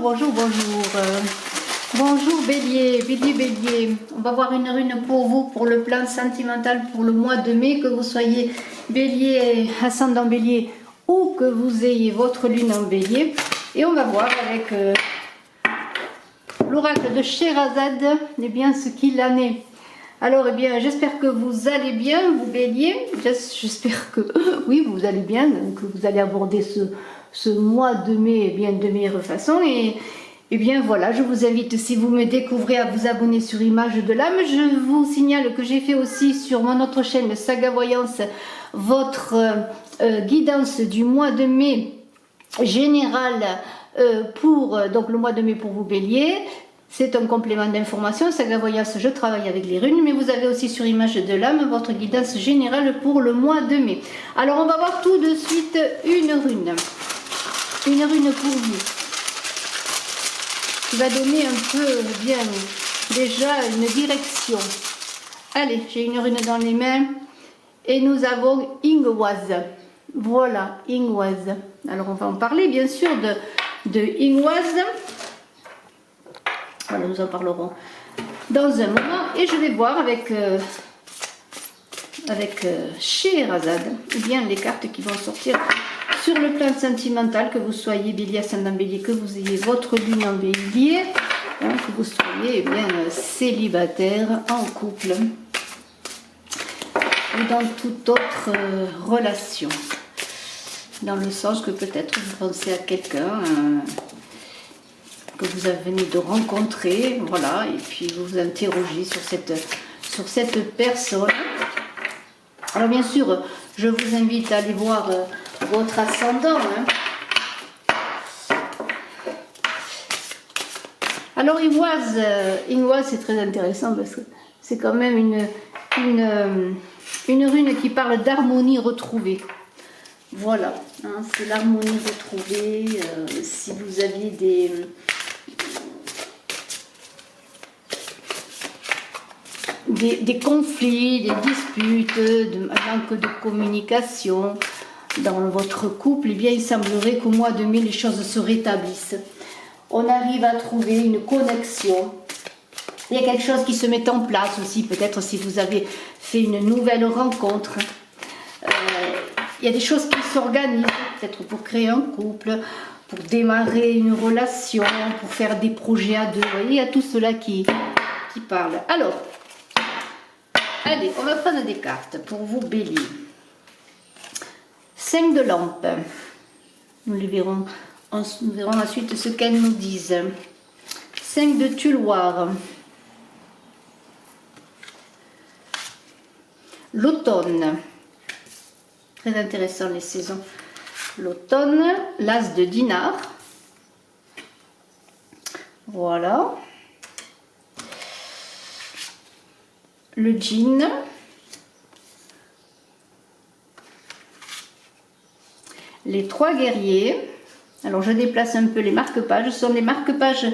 bonjour. Bonjour Bélier, Bélier. On va voir une rune pour vous, pour le plan sentimental pour le mois de mai, que vous soyez Bélier, ascendant Bélier ou que vous ayez votre lune en Bélier. Et on va voir avec l'oracle de Scheherazade, eh bien, ce qu'il en est. Alors, eh bien, j'espère que vous allez bien, vous Bélier. J'espère que oui, vous allez bien, que vous allez aborder ce mois de mai eh bien, de meilleure façon. Et bien voilà, je vous invite, si vous me découvrez, à vous abonner sur Image de l'âme. Je vous signale que j'ai fait aussi sur mon autre chaîne Saga Voyance votre guidance du mois de mai général pour donc le mois de mai pour vous Bélier. C'est un complément d'information. Saga Voyance, je travaille avec les runes, mais vous avez aussi sur Image de l'âme votre guidance générale pour le mois de mai. Alors on va voir tout de suite une rune pour vous, qui va donner un peu bien déjà une direction. Allez, j'ai une rune dans les mains et nous avons Ingwaz. Voilà, Ingwaz. Alors on va en parler bien sûr de Ingwaz. Alors nous en parlerons dans un moment et je vais voir avec Scheherazade eh bien les cartes qui vont sortir sur le plan sentimental, que vous soyez Bélier, ascendant Bélier, que vous ayez votre lune en Bélier, hein, que vous soyez eh bien célibataire, en couple ou dans toute autre relation, dans le sens que peut-être vous pensez à quelqu'un que vous venez de rencontrer, voilà, et puis vous vous interrogez sur cette personne. Alors bien sûr, je vous invite à aller voir votre ascendant. Hein. Alors Ingwaz, c'est très intéressant parce que c'est quand même une rune qui parle d'harmonie retrouvée. Voilà, hein, c'est l'harmonie retrouvée. Si vous aviez des conflits, des disputes, un manque de communication dans votre couple, eh bien il semblerait qu'au mois de mai les choses se rétablissent. On arrive à trouver une connexion. Il y a quelque chose qui se met en place aussi, peut-être si vous avez fait une nouvelle rencontre. Il y a des choses qui s'organisent, peut-être pour créer un couple, pour démarrer une relation, pour faire des projets à deux. Vous voyez, il y a tout cela qui parle. Alors, allez, on va prendre des cartes pour vous Bélier. 5 de lampe. Nous verrons ensuite ce qu'elles nous disent. 5 de tuloir. L'automne. Très intéressant les saisons. L'automne. L'as de dinar. Voilà. Le djinn. Les 3 guerriers. Alors je déplace un peu les marque-pages. Ce sont les marque-pages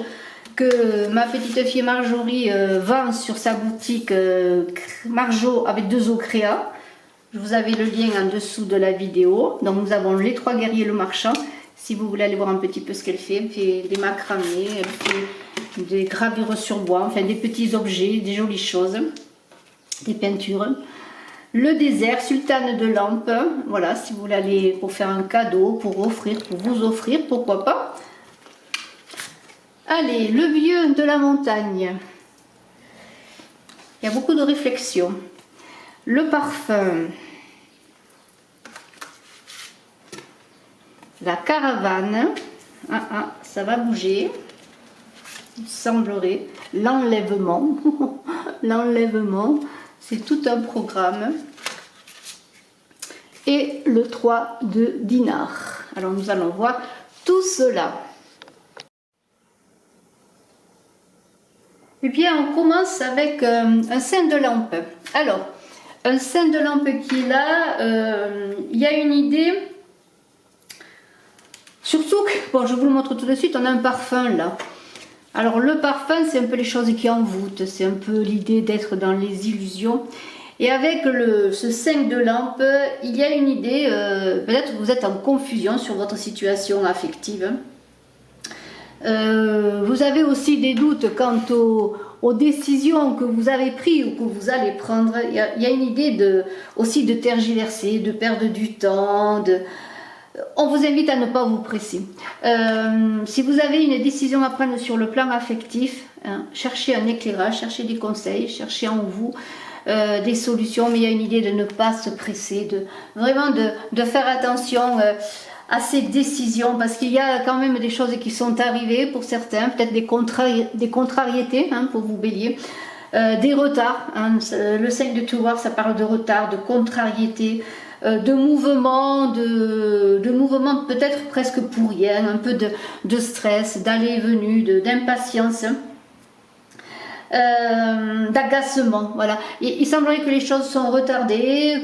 que ma petite fille Marjorie vend sur sa boutique Marjo avec 2 O créa. Je vous avais le lien en dessous de la vidéo. Donc nous avons les 3 guerriers, le marchand. Si vous voulez aller voir un petit peu ce qu'elle fait des macramés, elle fait des gravures sur bois, enfin des petits objets, des jolies choses, des peintures. Le désert, sultane de lampe, voilà, si vous voulez aller pour faire un cadeau, pour vous offrir, pourquoi pas. Allez, le vieux de la montagne. Il y a beaucoup de réflexion. Le parfum. La caravane. Ça va bouger. Il semblerait. L'enlèvement. L'enlèvement. C'est tout un programme. Et le 3 de dinar. Alors nous allons voir tout cela. Eh bien, on commence avec un saint de lampe. Alors, un saint de lampe qui est là, il y a une idée. Surtout que, bon, je vous le montre tout de suite, on a un parfum là. Alors le parfum, c'est un peu les choses qui envoûtent, c'est un peu l'idée d'être dans les illusions. Et avec ce 5 de lampe, il y a une idée, peut-être que vous êtes en confusion sur votre situation affective. Vous avez aussi des doutes quant aux décisions que vous avez prises ou que vous allez prendre. Il y a une idée aussi de tergiverser, de perdre du temps. On vous invite à ne pas vous presser. Si vous avez une décision à prendre sur le plan affectif, hein, cherchez un éclairage, cherchez des conseils, cherchez en vous des solutions, mais il y a une idée de ne pas se presser, vraiment de faire attention à ces décisions, parce qu'il y a quand même des choses qui sont arrivées pour certains, peut-être des contrariétés hein, pour vous bélier, des retards, hein, le signe de Tower, ça parle de retard, de contrariété, de mouvement, peut-être presque pour rien, un peu de stress, d'aller et venu, d'impatience. D'agacement, voilà. Il semblerait que les choses sont retardées,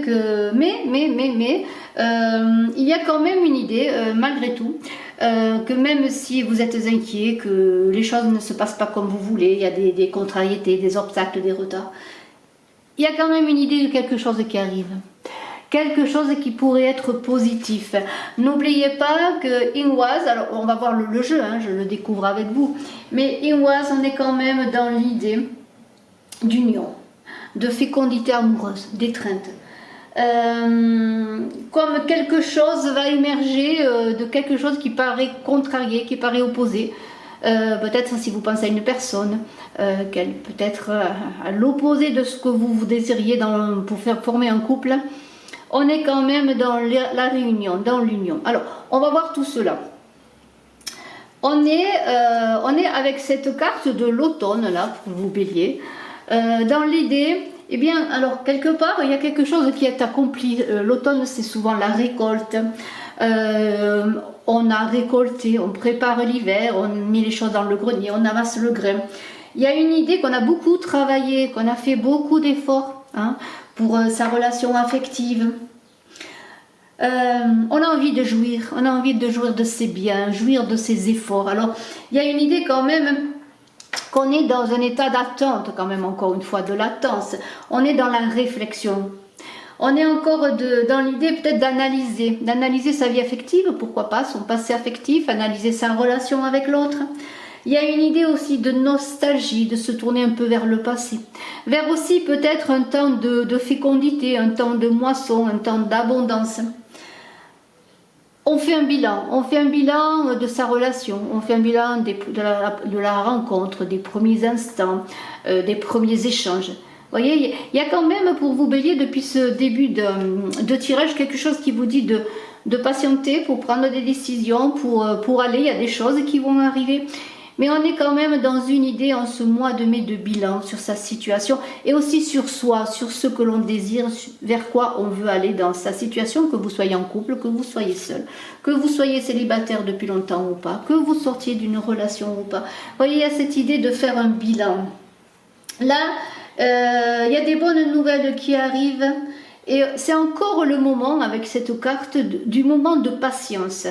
mais il y a quand même une idée, malgré tout, que même si vous êtes inquiet, que les choses ne se passent pas comme vous voulez, il y a des contrariétés, des obstacles, des retards, il y a quand même une idée de quelque chose qui arrive. Quelque chose qui pourrait être positif. N'oubliez pas que Ingwaz, alors on va voir le jeu, hein, je le découvre avec vous, mais Ingwaz, on est quand même dans l'idée d'union, de fécondité amoureuse, d'étreinte. Comme quelque chose va émerger de quelque chose qui paraît contrarié, qui paraît opposé. Peut-être si vous pensez à une personne, qu'elle peut être à l'opposé de ce que vous désiriez pour faire former un couple. On est quand même dans la réunion, dans l'union. Alors, on va voir tout cela. On est avec cette carte de l'automne, là, pour vous bélier, dans l'idée, eh bien, alors, quelque part, il y a quelque chose qui est accompli. L'automne, c'est souvent la récolte. On a récolté, on prépare l'hiver, on met les choses dans le grenier, on amasse le grain. Il y a une idée qu'on a beaucoup travaillé, qu'on a fait beaucoup d'efforts, hein, pour sa relation affective. On a envie de jouir, de ses biens, jouir de ses efforts. Alors, il y a une idée quand même qu'on est dans un état d'attente, quand même, encore une fois, de latence. On est dans la réflexion. On est encore dans l'idée peut-être d'analyser sa vie affective, pourquoi pas, son passé affectif, analyser sa relation avec l'autre. Il y a une idée aussi de nostalgie, de se tourner un peu vers le passé, vers aussi peut-être un temps de fécondité, un temps de moisson, un temps d'abondance. On fait un bilan de sa relation, on fait un bilan de la rencontre, des premiers instants, des premiers échanges. Vous voyez, il y a quand même pour vous bélier depuis ce début de tirage quelque chose qui vous dit de patienter pour prendre des décisions, pour aller, il y a des choses qui vont arriver. Mais on est quand même dans une idée en ce mois de mai de bilan sur sa situation et aussi sur soi, sur ce que l'on désire, vers quoi on veut aller dans sa situation, que vous soyez en couple, que vous soyez seul, que vous soyez célibataire depuis longtemps ou pas, que vous sortiez d'une relation ou pas. Vous voyez, il y a cette idée de faire un bilan. Là, il y a des bonnes nouvelles qui arrivent et c'est encore le moment, avec cette carte, du moment de patience.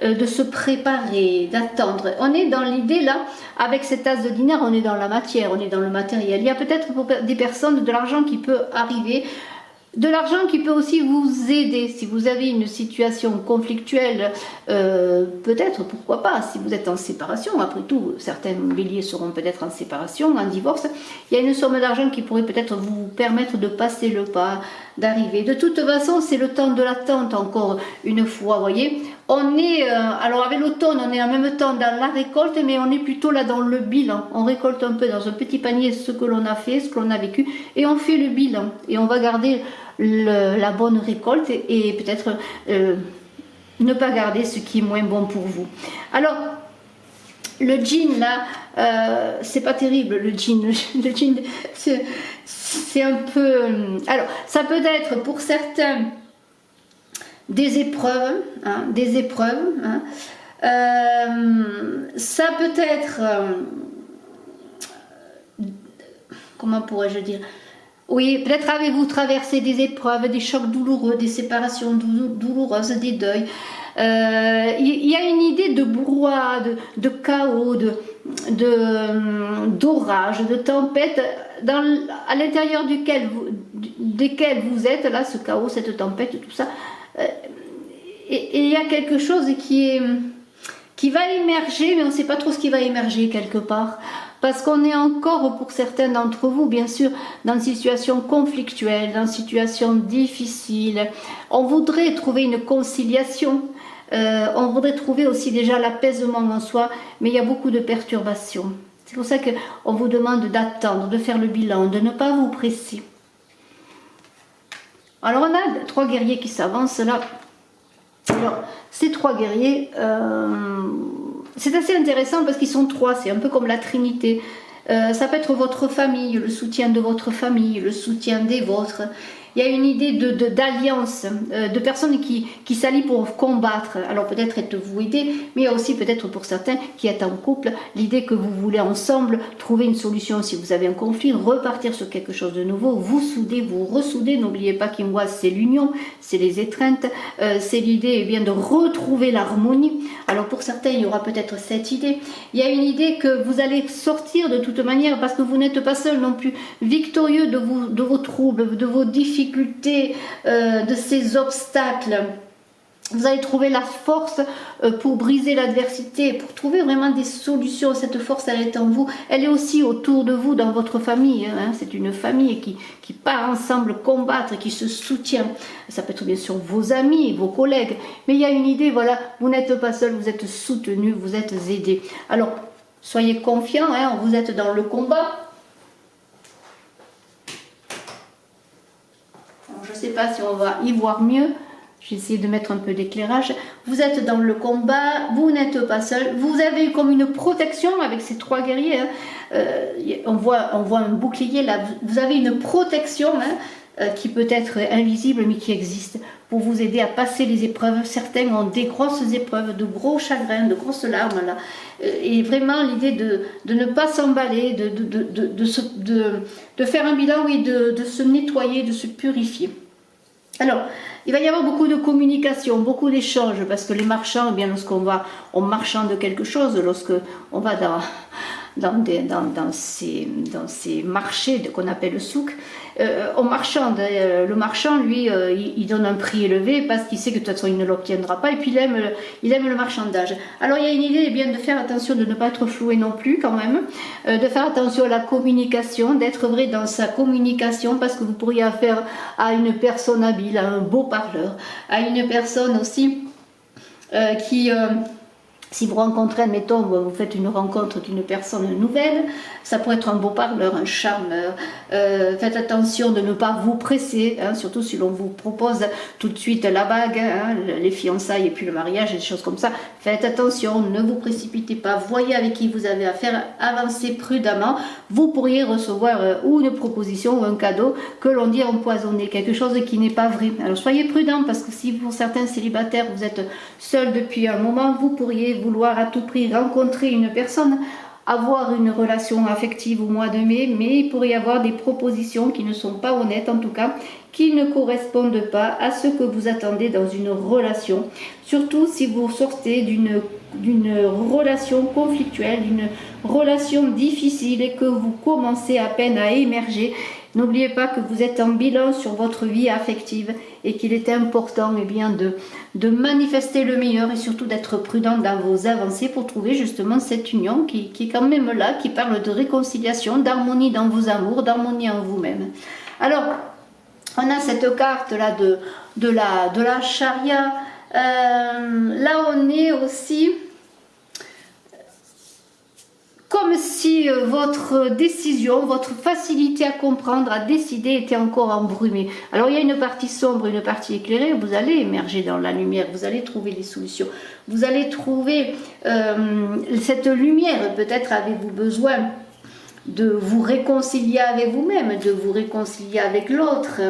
De se préparer, d'attendre. On est dans l'idée là, avec cet as de dinar, on est dans la matière, on est dans le matériel. Il y a peut-être pour des personnes de l'argent qui peut arriver, de l'argent qui peut aussi vous aider. Si vous avez une situation conflictuelle, peut-être, pourquoi pas, si vous êtes en séparation, après tout, certains béliers seront peut-être en séparation, en divorce, il y a une somme d'argent qui pourrait peut-être vous permettre de passer le pas, d'arriver. De toute façon, c'est le temps de l'attente, encore une fois, vous voyez. On est, alors avec l'automne, on est en même temps dans la récolte, mais on est plutôt là dans le bilan. On récolte un peu dans un petit panier ce que l'on a fait, ce que l'on a vécu, et on fait le bilan. Et on va garder la bonne récolte et peut-être ne pas garder ce qui est moins bon pour vous. Alors, le djinn là, c'est pas terrible, le djinn c'est un peu... alors, ça peut être pour certains des épreuves, hein, ça peut être, comment pourrais-je dire, oui, peut-être avez-vous traversé des épreuves, des chocs douloureux, des séparations douloureuses, des deuils. Il y a une idée de brouhaha, de chaos, d'orage, de tempête, à l'intérieur desquels vous êtes, là, ce chaos, cette tempête, tout ça. Et il y a quelque chose qui qui va émerger, mais on ne sait pas trop ce qui va émerger quelque part. Parce qu'on est encore, pour certains d'entre vous, bien sûr, dans une situation conflictuelle, dans une situation difficile. On voudrait trouver une conciliation, on voudrait trouver aussi déjà l'apaisement en soi, mais il y a beaucoup de perturbations. C'est pour ça qu'on vous demande d'attendre, de faire le bilan, de ne pas vous presser. Alors on a 3 guerriers qui s'avancent là. Alors ces 3 guerriers, c'est assez intéressant parce qu'ils sont 3, c'est un peu comme la Trinité. Ça peut être votre famille, le soutien de votre famille, le soutien des vôtres. Il y a une idée d'alliance, de personnes qui s'allient pour combattre. Alors peut-être êtes-vous aidé, mais il y a aussi peut-être pour certains qui êtes en couple, l'idée que vous voulez ensemble trouver une solution si vous avez un conflit, repartir sur quelque chose de nouveau, vous souder, vous ressouder. N'oubliez pas qu'Imoise, c'est l'union, c'est les étreintes, c'est l'idée de retrouver l'harmonie. Alors pour certains, il y aura peut-être cette idée. Il y a une idée que vous allez sortir de toute manière parce que vous n'êtes pas seul non plus, victorieux de vos troubles, de vos difficultés, de ces obstacles. Vous allez trouver la force pour briser l'adversité, pour trouver vraiment des solutions. Cette force, elle est en vous. Elle est aussi autour de vous, dans votre famille. Hein. C'est une famille qui part ensemble combattre, qui se soutient. Ça peut être bien sûr vos amis, vos collègues. Mais il y a une idée, voilà, vous n'êtes pas seul, vous êtes soutenu, vous êtes aidé. Alors, soyez confiants, hein, vous êtes dans le combat. Je ne sais pas si on va y voir mieux. J'ai essayé de mettre un peu d'éclairage. Vous êtes dans le combat, vous n'êtes pas seul. Vous avez comme une protection avec ces 3 guerriers. Hein. On voit un bouclier là. Vous avez une protection qui peut être invisible mais qui existe pour vous aider à passer les épreuves. Certains ont des grosses épreuves, de gros chagrins, de grosses larmes là. Et vraiment l'idée de ne pas s'emballer, de faire un bilan, oui, de se nettoyer, de se purifier. Alors, il va y avoir beaucoup de communication, beaucoup d'échanges, parce que les marchands, eh bien, lorsqu'on va en marchand de quelque chose, lorsqu'on va dans ces marchés qu'on appelle le souk, on marchande. Le marchand, lui, il donne un prix élevé parce qu'il sait que de toute façon il ne l'obtiendra pas, et puis il aime le marchandage. Alors il y a une idée, eh bien, de faire attention, de ne pas être floué non plus quand même, de faire attention à la communication, d'être vrai dans sa communication, parce que vous pourriez affaire à une personne habile, à un beau parleur, à une personne aussi qui... si vous rencontrez, admettons, vous faites une rencontre d'une personne nouvelle, ça pourrait être un beau parleur, un charmeur. Faites attention de ne pas vous presser, hein, surtout si l'on vous propose tout de suite la bague, hein, les fiançailles et puis le mariage, et des choses comme ça. Faites attention, ne vous précipitez pas, voyez avec qui vous avez affaire, avancez prudemment. Vous pourriez recevoir ou une proposition ou un cadeau que l'on dit empoisonné, quelque chose qui n'est pas vrai. Alors soyez prudents, parce que si pour certains célibataires, vous êtes seul depuis un moment, vous pourriez vouloir à tout prix rencontrer une personne, avoir une relation affective au mois de mai, mais il pourrait y avoir des propositions qui ne sont pas honnêtes, en tout cas, qui ne correspondent pas à ce que vous attendez dans une relation. Surtout si vous sortez d'une relation conflictuelle, d'une relation difficile et que vous commencez à peine à émerger. N'oubliez pas que vous êtes en bilan sur votre vie affective et qu'il est important, eh bien, de manifester le meilleur et surtout d'être prudent dans vos avancées pour trouver justement cette union qui est quand même là, qui parle de réconciliation, d'harmonie dans vos amours, d'harmonie en vous-même. Alors, on a cette carte là de la charia. Là, on est aussi... comme si votre décision, votre facilité à comprendre, à décider était encore embrumée. Alors il y a une partie sombre, une partie éclairée, vous allez émerger dans la lumière, vous allez trouver des solutions, vous allez trouver cette lumière. Peut-être avez-vous besoin de vous réconcilier avec vous-même, de vous réconcilier avec l'autre.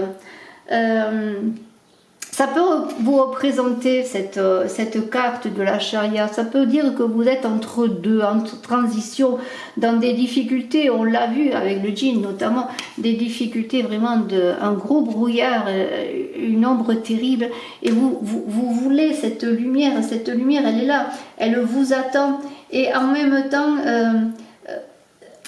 Ça peut vous représenter cette carte de la charia. Ça peut dire que vous êtes entre deux, entre transition, dans des difficultés. On l'a vu avec le djinn notamment, des difficultés vraiment un gros brouillard, une ombre terrible. Et vous voulez cette lumière elle est là, elle vous attend. Et en même temps,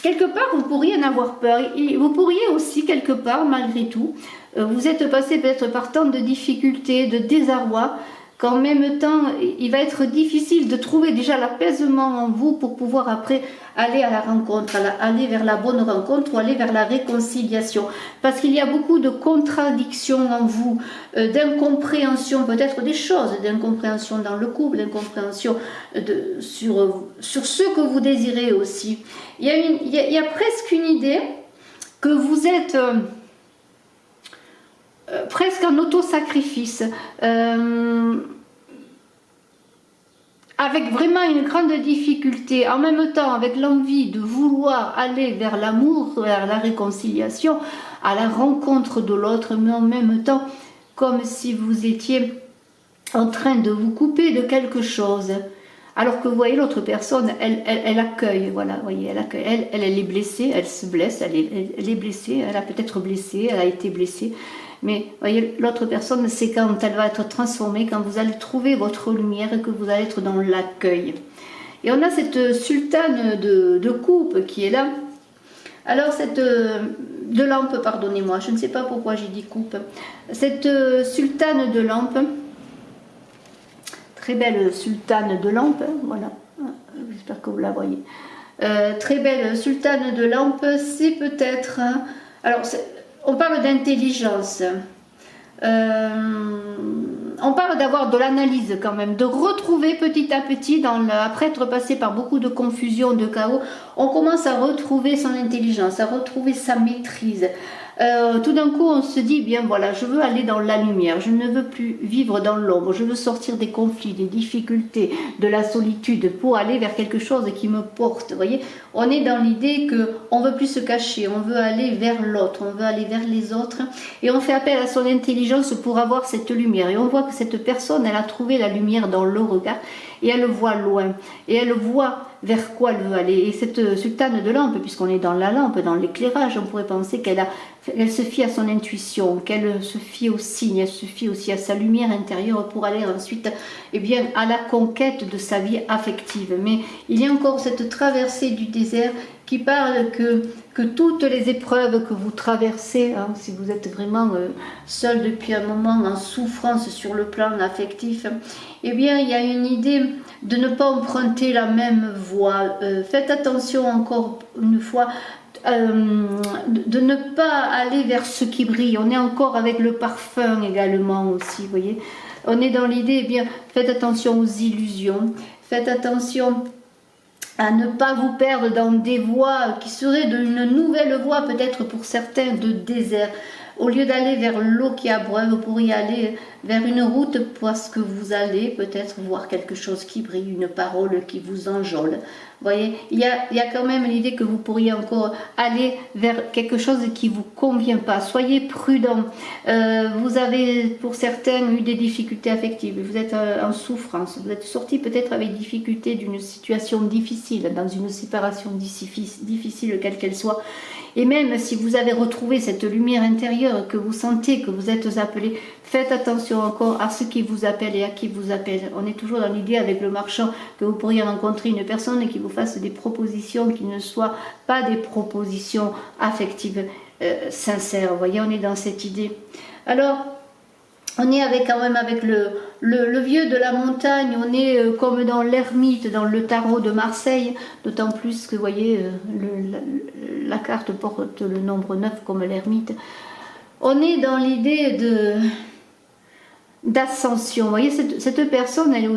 quelque part, vous pourriez en avoir peur. Et vous pourriez aussi, quelque part, malgré tout, vous êtes passé peut-être par tant de difficultés, de désarroi, qu'en même temps, il va être difficile de trouver déjà l'apaisement en vous pour pouvoir après aller à la rencontre, aller vers la bonne rencontre ou aller vers la réconciliation. Parce qu'il y a beaucoup de contradictions en vous, d'incompréhension peut-être des choses, d'incompréhension dans le couple, d'incompréhension sur ce que vous désirez aussi. Il y a presque une idée que vous êtes... presque en auto-sacrifice, avec vraiment une grande difficulté, en même temps avec l'envie de vouloir aller vers l'amour, vers la réconciliation, à la rencontre de l'autre, mais en même temps comme si vous étiez en train de vous couper de quelque chose. Alors que vous voyez l'autre personne, elle accueille, voilà, voyez, elle accueille, elle est blessée, elle se blesse, elle est blessée, elle a peut-être blessé, elle a été blessée. Mais voyez, l'autre personne, c'est quand elle va être transformée, quand vous allez trouver votre lumière et que vous allez être dans l'accueil. Et on a cette sultane de coupe qui est là. Alors de lampe, pardonnez-moi, je ne sais pas pourquoi j'ai dit coupe. Cette sultane de lampe, très belle sultane de lampe, voilà, j'espère que vous la voyez. Très belle sultane de lampe, c'est peut-être... alors, on parle d'intelligence, on parle d'avoir de l'analyse quand même, de retrouver petit à petit, après être passé par beaucoup de confusion, de chaos, on commence à retrouver son intelligence, à retrouver sa maîtrise. Tout d'un coup on se dit, bien voilà, je veux aller dans la lumière, je ne veux plus vivre dans l'ombre, je veux sortir des conflits, des difficultés, de la solitude pour aller vers quelque chose qui me porte. Vous voyez, on est dans l'idée qu'on ne veut plus se cacher, on veut aller vers l'autre, on veut aller vers les autres et on fait appel à son intelligence pour avoir cette lumière. Et on voit que cette personne, elle a trouvé la lumière dans le regard et elle voit loin et elle voit vers quoi elle veut aller. Et cette sultane de lampe, puisqu'on est dans la lampe, dans l'éclairage, on pourrait penser qu'elle se fie à son intuition, qu'elle se fie au signe, elle se fie aussi à sa lumière intérieure pour aller ensuite à la conquête de sa vie affective. Mais il y a encore cette traversée du désert qui parle que toutes les épreuves que vous traversez, hein, si vous êtes vraiment seul depuis un moment en souffrance sur le plan affectif, eh bien il y a une idée de ne pas emprunter la même voie. Faites attention encore une fois de ne pas aller vers ce qui brille. On est encore avec le parfum également aussi, vous voyez. On est dans l'idée, eh bien faites attention aux illusions, faites attention à ne pas vous perdre dans des voies qui seraient une nouvelle voie peut-être pour certains de désert. Au lieu d'aller vers l'eau qui abreuve, vous pourriez aller vers une route parce que vous allez peut-être voir quelque chose qui brille, une parole qui vous enjôle. Vous voyez, il y a quand même l'idée que vous pourriez encore aller vers quelque chose qui ne vous convient pas. Soyez prudent. Vous avez pour certains eu des difficultés affectives, vous êtes en souffrance, vous êtes sorti peut-être avec difficulté d'une situation difficile, dans une séparation difficile quelle qu'elle soit. Et même si vous avez retrouvé cette lumière intérieure, que vous sentez, que vous êtes appelé, faites attention encore à ce qui vous appelle et à qui vous appelle. On est toujours dans l'idée avec le marchand que vous pourriez rencontrer une personne qui vous fasse des propositions qui ne soient pas des propositions affectives sincères. Vous voyez, on est dans cette idée. Alors, on est quand même avec le vieux de la montagne, on est comme dans l'ermite, dans le tarot de Marseille, d'autant plus que, vous voyez, la carte porte le nombre 9 comme l'ermite. On est dans l'idée d'ascension. Vous voyez, cette personne, elle est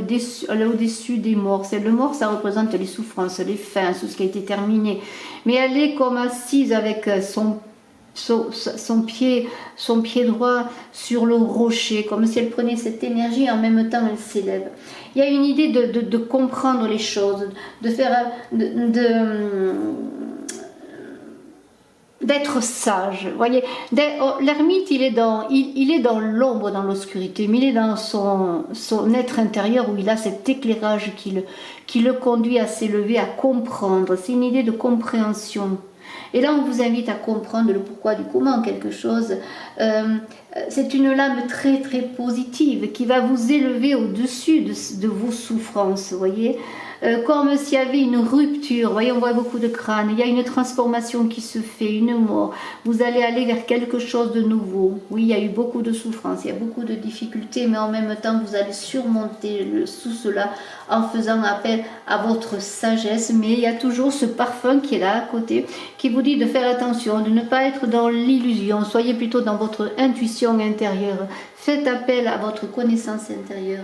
au-dessus des morts. Le mort, ça représente les souffrances, les fins, tout ce qui a été terminé. Mais elle est comme assise avec son pied droit sur le rocher, comme si elle prenait cette énergie et en même temps elle s'élève. Il y a une idée de comprendre les choses, de faire d'être sage. Vous voyez, l'ermite, il est dans l'ombre, dans l'obscurité, mais il est dans son être intérieur où il a cet éclairage qui le conduit à s'élever, à comprendre. C'est une idée de compréhension. Et là, on vous invite à comprendre le pourquoi du comment quelque chose. C'est une lame très très positive qui va vous élever au-dessus de vos souffrances, vous voyez. comme s'il y avait une rupture. Vous voyez, on voit beaucoup de crânes, il y a une transformation qui se fait, une mort. Vous allez aller vers quelque chose de nouveau. Oui, il y a eu beaucoup de souffrance, il y a beaucoup de difficultés, mais en même temps, vous allez surmonter tout cela en faisant appel à votre sagesse. Mais il y a toujours ce parfum qui est là à côté, qui vous dit de faire attention, de ne pas être dans l'illusion. Soyez plutôt dans votre intuition intérieure. Faites appel à votre connaissance intérieure.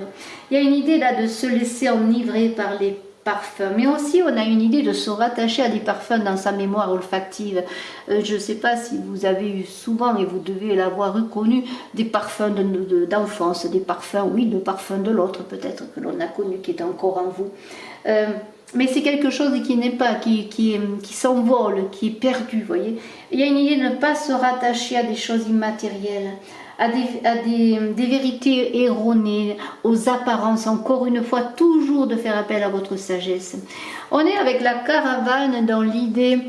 Il y a une idée là de se laisser enivrer par les parfums, mais aussi on a une idée de se rattacher à des parfums dans sa mémoire olfactive. Je ne sais pas si vous avez eu souvent, et vous devez l'avoir reconnu, des parfums d'enfance, des parfums, oui, le parfum de l'autre peut-être que l'on a connu, qui est encore en vous. Mais c'est quelque chose qui n'est pas, qui s'envole, qui est perdu, vous voyez. Il y a une idée de ne pas se rattacher à des choses immatérielles, à des vérités erronées, aux apparences, encore une fois, toujours de faire appel à votre sagesse. On est avec la caravane dans l'idée,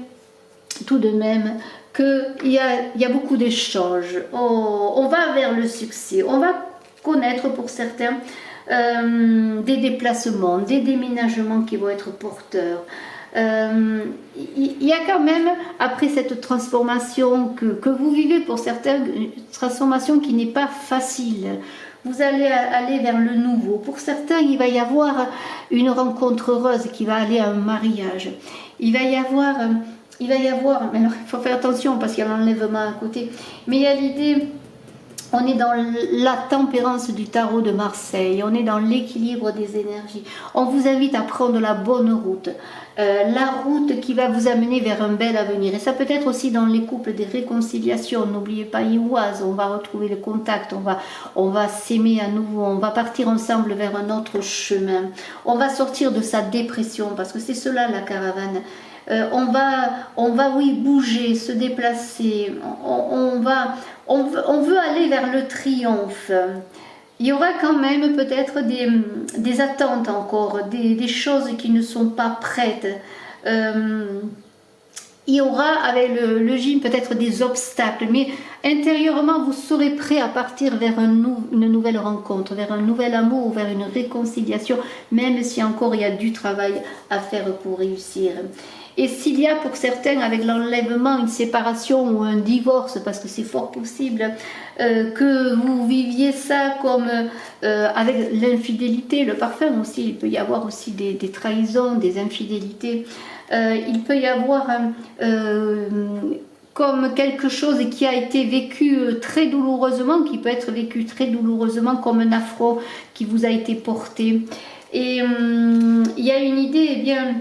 tout de même, qu'il y a beaucoup d'échanges. On va vers le succès, on va connaître pour certains des déplacements, des déménagements qui vont être porteurs. Il y a quand même, après cette transformation que vous vivez pour certains, une transformation qui n'est pas facile. Vous allez aller vers le nouveau. Pour certains, il va y avoir une rencontre heureuse qui va aller à un mariage. Il va y avoir, mais alors, il faut faire attention parce qu'il y a l'enlèvement à côté, mais il y a l'idée. On est dans la tempérance du tarot de Marseille, on est dans l'équilibre des énergies. On vous invite à prendre la bonne route, la route qui va vous amener vers un bel avenir. Et ça peut être aussi dans les couples des réconciliations. N'oubliez pas Iwaz, on va retrouver le contact, on va s'aimer à nouveau, on va partir ensemble vers un autre chemin. On va sortir de sa dépression, parce que c'est cela la caravane. On va oui bouger, se déplacer, on veut aller vers le triomphe. Il y aura quand même peut-être des attentes encore, des choses qui ne sont pas prêtes. Il y aura avec le gym peut-être des obstacles, mais intérieurement vous serez prêt à partir vers une nouvelle rencontre, vers un nouvel amour, vers une réconciliation, même si encore il y a du travail à faire pour réussir. Et s'il y a pour certains avec l'enlèvement une séparation ou un divorce, parce que c'est fort possible que vous viviez ça comme avec l'infidélité, le parfum aussi, il peut y avoir aussi des trahisons, des infidélités, il peut y avoir comme quelque chose qui a été vécu très douloureusement, qui peut être vécu très douloureusement comme un affront qui vous a été porté. Et il y a une idée, eh bien,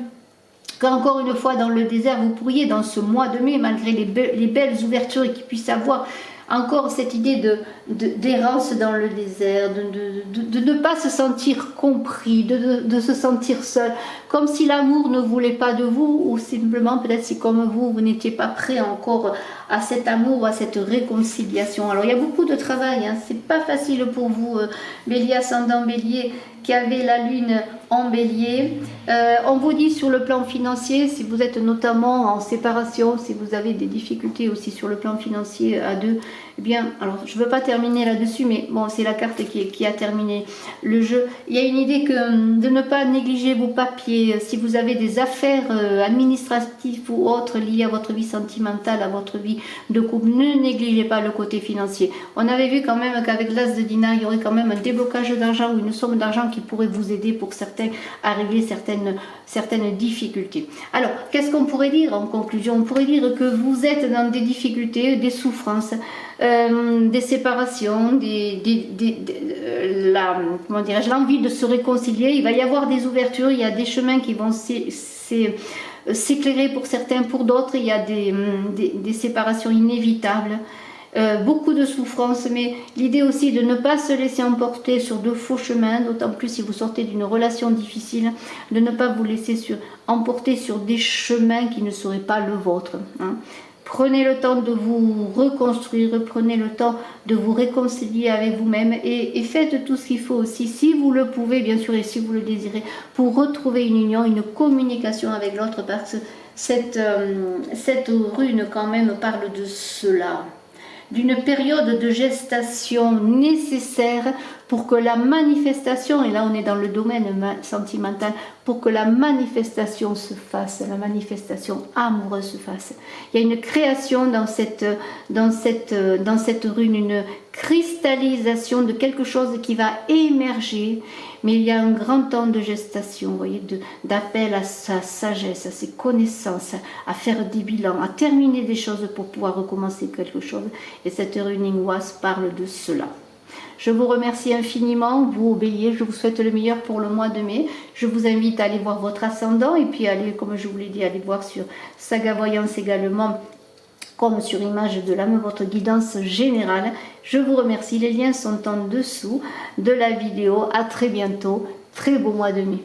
qu'encore une fois dans le désert, vous pourriez dans ce mois de mai, malgré les belles ouvertures et qu'il puisse avoir encore cette idée d'errance dans le désert, de ne pas se sentir compris, de se sentir seul, comme si l'amour ne voulait pas de vous, ou simplement peut-être c'est comme vous n'étiez pas prêt encore à cet amour, à cette réconciliation. Alors il y a beaucoup de travail, hein. C'est pas facile pour vous, Bélier ascendant Bélier, qui avez la lune en Bélier. On vous dit sur le plan financier, si vous êtes notamment en séparation, si vous avez des difficultés aussi sur le plan financier à deux, eh bien, alors je ne veux pas terminer là-dessus, mais bon, c'est la carte qui a terminé le jeu. Il y a une idée de ne pas négliger vos papiers, si vous avez des affaires administratives ou autres liées à votre vie sentimentale, à votre vie de couple, ne négligez pas le côté financier. On avait vu quand même qu'avec l'As de Dinar, il y aurait quand même un déblocage d'argent ou une somme d'argent qui pourrait vous aider pour certains à régler certaines difficultés. Alors, qu'est-ce qu'on pourrait dire en conclusion? On pourrait dire que vous êtes dans des difficultés, des souffrances, des séparations, l'envie de se réconcilier. Il va y avoir des ouvertures, il y a des chemins qui vont s'éclairer pour certains, pour d'autres, il y a des séparations inévitables. Beaucoup de souffrance, mais l'idée aussi de ne pas se laisser emporter sur de faux chemins, d'autant plus si vous sortez d'une relation difficile, de ne pas vous laisser emporter sur des chemins qui ne seraient pas le vôtre, hein. Prenez le temps de vous reconstruire, prenez le temps de vous réconcilier avec vous-même et faites tout ce qu'il faut aussi, si vous le pouvez bien sûr et si vous le désirez, pour retrouver une union, une communication avec l'autre, parce que cette rune quand même parle de cela, d'une période de gestation nécessaire pour que la manifestation, et là on est dans le domaine sentimental, pour que la manifestation se fasse, la manifestation amoureuse se fasse. Il y a une création dans cette rune, une cristallisation de quelque chose qui va émerger, mais il y a un grand temps de gestation, vous voyez, d'appel à sa sagesse, à ses connaissances, à faire des bilans, à terminer des choses pour pouvoir recommencer quelque chose. Et cette running was parle de cela. Je vous remercie infiniment, vous obéissez, je vous souhaite le meilleur pour le mois de mai. Je vous invite à aller voir votre ascendant et puis aller, comme je vous l'ai dit, aller voir sur Saga Voyance également, comme sur Image de l'âme, votre guidance générale. Je vous remercie, les liens sont en dessous de la vidéo. À très bientôt, très beau mois de mai.